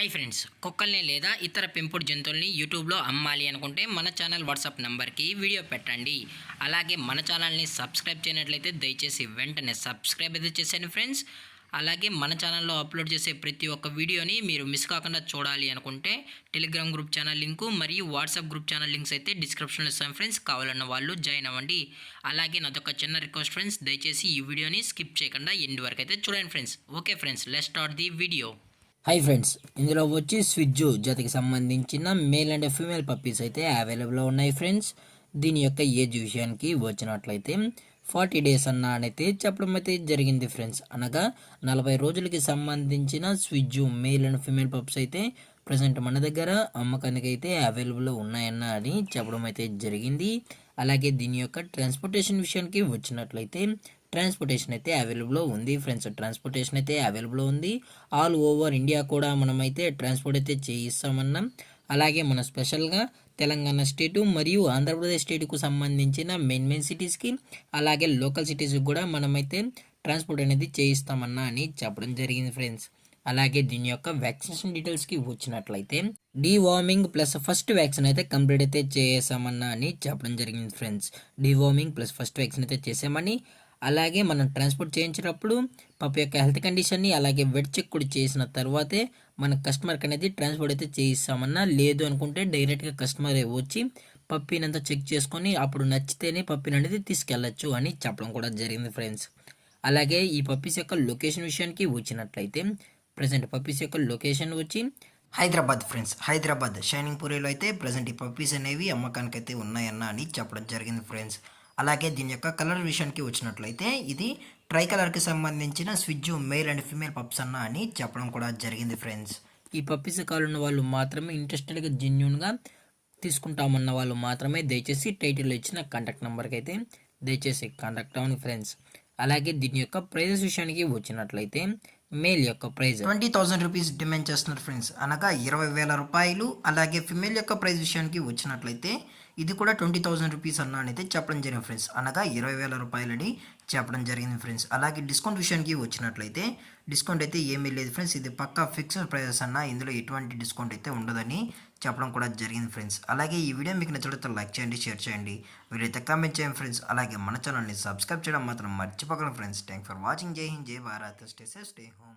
Hi friends, కుక్కల్ని లేదా ఇతర పెంపుడు జంతువుల్ని యూట్యూబ్లో అమ్మాలి అనుకుంటే మన ఛానల్ వాట్సాప్ నెంబర్కి వీడియో పెట్టండి. అలాగే మన ఛానల్ని సబ్స్క్రైబ్ చేయనట్లయితే దయచేసి వెంటనే సబ్స్క్రైబ్ అయితే చేసేయండి ఫ్రెండ్స్. అలాగే మన ఛానల్లో అప్లోడ్ చేసే ప్రతి ఒక్క వీడియోని మీరు మిస్ కాకుండా చూడాలి అనుకుంటే టెలిగ్రామ్ గ్రూప్ ఛానల్ లింకు మరియు వాట్సాప్ గ్రూప్ ఛానల్ లింక్స్ అయితే డిస్క్రిప్షన్లో ఇస్తాను ఫ్రెండ్స్. కావాలన్న వాళ్ళు జాయిన్ అవ్వండి. అలాగే నాదొక చిన్న రిక్వెస్ట్ ఫ్రెండ్స్, దయచేసి ఈ వీడియోని స్కిప్ చేయకుండా ఎండ్ వరకు అయితే చూడండి friends. Okay friends, let's start the video. Hi friends, ఇందులో వచ్చి స్విజ్జు జాతికి సంబంధించిన మేల్ అండ్ ఫీమేల్ పప్పీస్ అయితే అవైలబుల్లో ఉన్నాయి ఫ్రెండ్స్. దీని యొక్క ఏజ్ విషయానికి వచ్చినట్లయితే 40 డేస్ అయితే చెప్పడం అయితే జరిగింది ఫ్రెండ్స్. అనగా 40 రోజులకి సంబంధించిన స్విజ్జు మేల్ అండ్ ఫీమేల్ పప్స్ అయితే ప్రజెంట్ మన దగ్గర అమ్మకానికి అయితే అవైలబుల్లో ఉన్నాయన్న అని చెప్పడం అయితే జరిగింది. అలాగే దీని యొక్క ట్రాన్స్పోర్టేషన్ విషయానికి వచ్చినట్లయితే ట్రాన్స్పోర్టేషన్ అయితే అవైలబుల్లో ఉంది ఫ్రెండ్స్. ట్రాన్స్పోర్టేషన్ అయితే అవైలబుల్లో ఉంది. ఆల్ ఓవర్ ఇండియా కూడా మనమైతే ట్రాన్స్పోర్ట్ అయితే చేయిస్తామన్నాం. అలాగే మన స్పెషల్గా తెలంగాణ స్టేటు మరియు ఆంధ్రప్రదేశ్ స్టేట్కు సంబంధించిన మెయిన్ సిటీస్కి అలాగే లోకల్ సిటీస్కి కూడా మనమైతే ట్రాన్స్పోర్ట్ అనేది చేయిస్తామన్నా అని చెప్పడం జరిగింది ఫ్రెండ్స్. అలాగే దీని యొక్క వ్యాక్సినేషన్ డీటెయిల్స్కి వచ్చినట్లయితే డీవార్మింగ్ ప్లస్ ఫస్ట్ వ్యాక్సిన్ అయితే కంప్లీట్ అయితే చేసామన్నా అని చెప్పడం జరిగింది friends. Deworming plus first vaccine అయితే చేసామని, అలాగే మనం ట్రాన్స్పోర్ట్ చేయించినప్పుడు పప్పు యొక్క హెల్త్ కండిషన్ని అలాగే వెట్ చెక్ కూడా చేసిన తర్వాతే మన కస్టమర్కి అనేది ట్రాన్స్పోర్ట్ అయితే చేయిస్తామన్నా. లేదు అనుకుంటే డైరెక్ట్గా కస్టమర్ వచ్చి పప్పీని అంతా చెక్ చేసుకొని అప్పుడు నచ్చితేనే పప్పీని అనేది తీసుకెళ్ళచ్చు అని చెప్పడం కూడా జరిగింది ఫ్రెండ్స్. అలాగే ఈ పప్పీస్ యొక్క లొకేషన్ విషయానికి వచ్చినట్లయితే ప్రజెంట్ పప్పీస్ యొక్క లొకేషన్ వచ్చి హైదరాబాద్ ఫ్రెండ్స్. హైదరాబాద్ షైనింగ్ పూరిలో అయితే ప్రజెంట్ ఈ పప్పీస్ అనేవి అమ్మకానికి అయితే ఉన్నాయన్న అని చెప్పడం జరిగింది ఫ్రెండ్స్. అలాగే దీని యొక్క కలర్ విషయానికి వచ్చినట్లయితే ఇది ట్రై కలర్కి సంబంధించిన స్విజ్జు మేల్ అండ్ ఫీమేల్ పప్స్ అన్న అని చెప్పడం కూడా జరిగింది ఫ్రెండ్స్. ఈ పప్పీస్ కావాలన్న వాళ్ళు మాత్రమే, ఇంట్రెస్టెడ్గా జెన్యున్గా తీసుకుంటామన్న వాళ్ళు మాత్రమే దయచేసి టైటిల్లో ఇచ్చిన కాంటాక్ట్ నెంబర్కి అయితే దయచేసి కాంటాక్ట్ అవ్వండి ఫ్రెండ్స్. అలాగే దీని యొక్క ప్రైజెస్ విషయానికి వచ్చినట్లయితే మేల్ యొక్క ప్రైజ్ 20,000 రూపీస్ డిమాండ్ చేస్తున్నారు ఫ్రెండ్స్, అనగా 20,000 రూపాయలు. అలాగే ఫిమేల్ యొక్క ప్రైజ్ విషయానికి వచ్చినట్లయితే ఇది కూడా 20,000 రూపీస్ అన్న అయితే చెప్పడం జరిగింది ఫ్రెండ్స్, అనగా 20,000 రూపాయలని చెప్పడం జరిగింది ఫ్రెండ్స్. అలాగే డిస్కౌంట్ విషయానికి వచ్చినట్లయితే డిస్కౌంట్ అయితే ఏమీ లేదు ఫ్రెండ్స్. ఇది పక్కా ఫిక్స్డ్ ప్రైజెస్ అన్న, ఇందులో ఎటువంటి డిస్కౌంట్ అయితే ఉండదని చెప్పడం కూడా జరిగింది ఫ్రెండ్స్. అలాగే ఈ వీడియో మీకు నచ్చినట్లయితే లైక్ చేయండి, షేర్ చేయండి, వీలైతే కామెంట్ చేయండి ఫ్రెండ్స్. అలాగే మన ఛానల్ని సబ్స్క్రైబ్ చేయడం మాత్రం మర్చిపోకండి ఫ్రెండ్స్. Thank for watching. జై హింద్, జై Bharat, stay safe, stay home.